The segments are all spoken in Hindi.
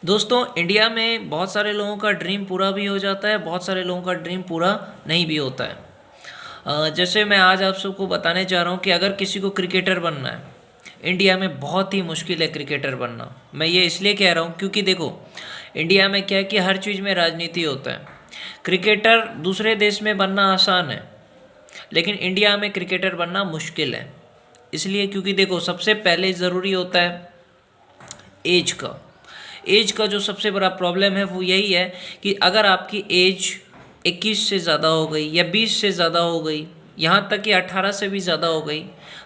दोस्तों, इंडिया में बहुत सारे लोगों का ड्रीम पूरा भी हो जाता है, बहुत सारे लोगों का ड्रीम पूरा नहीं भी होता है। जैसे मैं आज आप सबको बताने जा रहा हूँ कि अगर किसी को क्रिकेटर बनना है, इंडिया में बहुत ही मुश्किल है क्रिकेटर बनना। मैं ये इसलिए कह रहा हूँ क्योंकि देखो, इंडिया में क्या है कि हर चीज़ में राजनीति होता है। क्रिकेटर दूसरे देश में बनना आसान है, लेकिन इंडिया में क्रिकेटर बनना मुश्किल है। इसलिए क्योंकि देखो, सबसे पहले ज़रूरी होता है एज का। एज का जो सबसे बड़ा प्रॉब्लम है वो यही है कि अगर आपकी एज 21 से ज़्यादा हो गई या 20 से ज़्यादा हो गई, यहाँ तक कि 18 से भी ज़्यादा हो गई,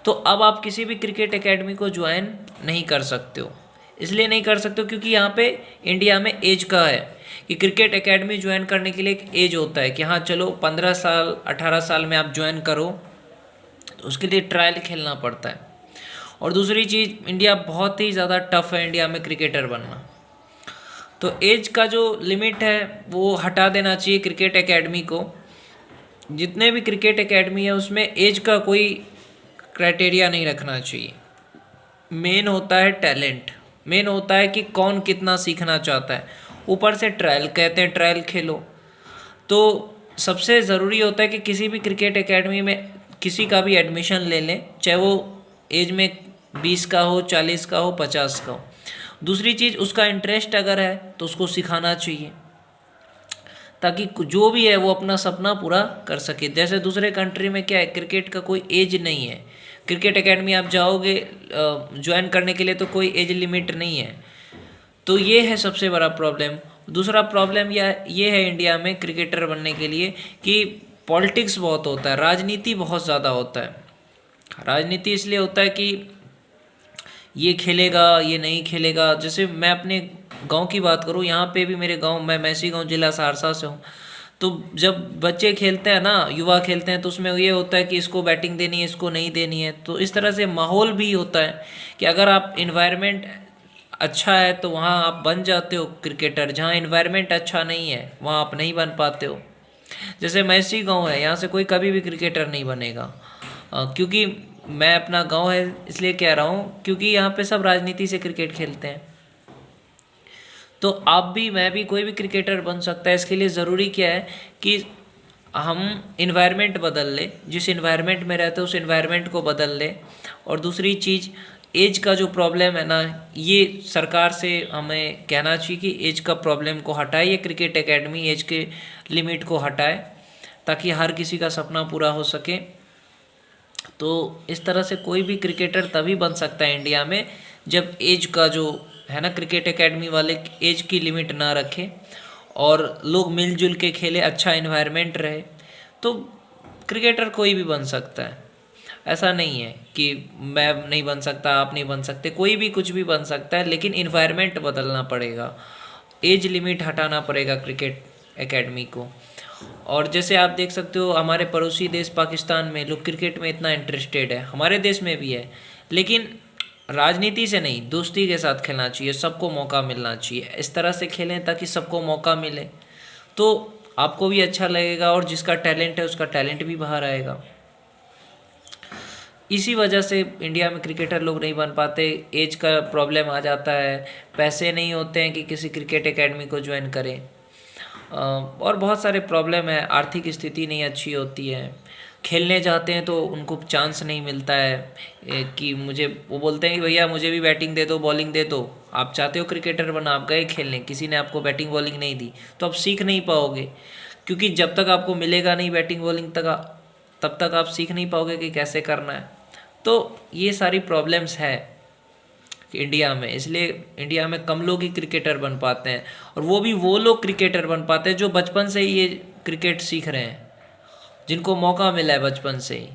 तो अब आप किसी भी क्रिकेट एकेडमी को ज्वाइन नहीं कर सकते हो। इसलिए नहीं कर सकते हो क्योंकि यहाँ पे इंडिया में एज का है कि क्रिकेट एकेडमी ज्वाइन करने के लिए एक एज होता है कि हाँ चलो 15 साल 18 साल में आप ज्वाइन करो, तो उसके लिए ट्रायल खेलना पड़ता है। और दूसरी चीज़, इंडिया बहुत ही ज़्यादा टफ है इंडिया में क्रिकेटर बनना। तो एज का जो लिमिट है वो हटा देना चाहिए क्रिकेट एकेडमी को। जितने भी क्रिकेट एकेडमी है उसमें एज का कोई क्राइटेरिया नहीं रखना चाहिए। मेन होता है टैलेंट, मेन होता है कि कौन कितना सीखना चाहता है। ऊपर से ट्रायल कहते हैं, ट्रायल खेलो। तो सबसे ज़रूरी होता है कि किसी भी क्रिकेट एकेडमी में किसी का भी एडमिशन ले लें, चाहे वो एज में 20 का हो, 40 का हो, 50 का हो। दूसरी चीज़, उसका इंटरेस्ट अगर है तो उसको सिखाना चाहिए ताकि जो भी है वो अपना सपना पूरा कर सके। जैसे दूसरे कंट्री में क्या है, क्रिकेट का कोई एज नहीं है। क्रिकेट एकेडमी आप जाओगे ज्वाइन करने के लिए तो कोई एज लिमिट नहीं है। तो ये है सबसे बड़ा प्रॉब्लम। दूसरा प्रॉब्लम ये है इंडिया में क्रिकेटर बनने के लिए कि पॉलिटिक्स बहुत होता है, राजनीति बहुत ज़्यादा होता है। राजनीति इसलिए होता है कि ये खेलेगा, ये नहीं खेलेगा। जैसे मैं अपने गांव की बात करूँ, यहाँ पे भी मेरे गांव, मैं मैसी गांव, जिला सहरसा से हूँ। तो जब बच्चे खेलते हैं ना, युवा खेलते हैं, तो उसमें ये होता है कि इसको बैटिंग देनी है, इसको नहीं देनी है। तो इस तरह से माहौल भी होता है कि अगर आप इन्वायरमेंट अच्छा है तो वहाँ आप बन जाते हो क्रिकेटर। जहाँ इन्वायरमेंट अच्छा नहीं है वहाँ आप नहीं बन पाते हो। जैसे मैसी गांव है, यहाँ से कोई कभी भी क्रिकेटर नहीं बनेगा। क्योंकि मैं अपना गांव है इसलिए कह रहा हूँ, क्योंकि यहाँ पे सब राजनीति से क्रिकेट खेलते हैं। तो आप भी, मैं भी, कोई भी क्रिकेटर बन सकता है। इसके लिए ज़रूरी क्या है कि हम इन्वायरमेंट बदल ले, जिस इन्वायरमेंट में रहते हैं उस इन्वायरमेंट को बदल ले। और दूसरी चीज़, एज का जो प्रॉब्लम है ना, ये सरकार से हमें कहना चाहिए कि एज का प्रॉब्लम को हटाए, ये क्रिकेट एकेडमी एज के लिमिट को हटाए ताकि हर किसी का सपना पूरा हो सके। तो इस तरह से कोई भी क्रिकेटर तभी बन सकता है इंडिया में जब एज का जो है ना, क्रिकेट एकेडमी वाले एज की लिमिट ना रखें और लोग मिलजुल के खेले, अच्छा इन्वायरमेंट रहे, तो क्रिकेटर कोई भी बन सकता है। ऐसा नहीं है कि मैं नहीं बन सकता, आप नहीं बन सकते, कोई भी कुछ भी बन सकता है, लेकिन इन्वायरमेंट बदलना पड़ेगा, एज लिमिट हटाना पड़ेगा क्रिकेट एकेडमी को। और जैसे आप देख सकते हो, हमारे पड़ोसी देश पाकिस्तान में लोग क्रिकेट में इतना इंटरेस्टेड है, हमारे देश में भी है, लेकिन राजनीति से नहीं, दोस्ती के साथ खेलना चाहिए, सबको मौका मिलना चाहिए। इस तरह से खेलें ताकि सबको मौका मिले, तो आपको भी अच्छा लगेगा और जिसका टैलेंट है उसका टैलेंट भी बाहर आएगा। इसी वजह से इंडिया में क्रिकेटर लोग नहीं बन पाते, एज का प्रॉब्लम आ जाता है, पैसे नहीं होते हैं कि किसी क्रिकेट एकेडमी को ज्वाइन करें, और बहुत सारे प्रॉब्लम है, आर्थिक स्थिति नहीं अच्छी होती है। खेलने जाते हैं तो उनको चांस नहीं मिलता है कि मुझे, वो बोलते हैं कि भैया मुझे भी बैटिंग दे दो, बॉलिंग दे दो। आप चाहते हो क्रिकेटर बनना, आप गए खेलने, किसी ने आपको बैटिंग बॉलिंग नहीं दी, तो आप सीख नहीं पाओगे। क्योंकि जब तक आपको मिलेगा नहीं बैटिंग बॉलिंग तब तक आप सीख नहीं पाओगे कि कैसे करना है। तो ये सारी प्रॉब्लम्स है इंडिया में, इसलिए इंडिया में कम लोग ही क्रिकेटर बन पाते हैं। और वो भी वो लोग क्रिकेटर बन पाते हैं जो बचपन से ही ये क्रिकेट सीख रहे हैं, जिनको मौका मिला है बचपन से ही।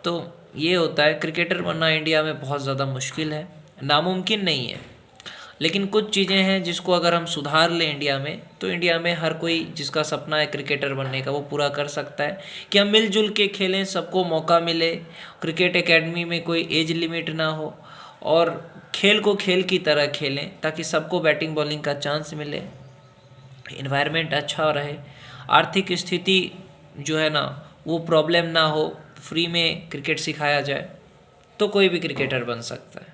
तो ये होता है, क्रिकेटर बनना इंडिया में बहुत ज़्यादा मुश्किल है, नामुमकिन नहीं है, लेकिन कुछ चीज़ें हैं जिसको अगर हम सुधार लें इंडिया में, तो इंडिया में हर कोई जिसका सपना है क्रिकेटर बनने का वो पूरा कर सकता है। कि हम मिलजुल के खेलें, सबको मौका मिले, क्रिकेट एकेडमी में कोई एज लिमिट ना हो, और खेल को खेल की तरह खेलें ताकि सबको बैटिंग बॉलिंग का चांस मिले, इन्वायरमेंट अच्छा रहे, आर्थिक स्थिति जो है ना वो प्रॉब्लम ना हो, फ्री में क्रिकेट सिखाया जाए, तो कोई भी क्रिकेटर बन सकता है।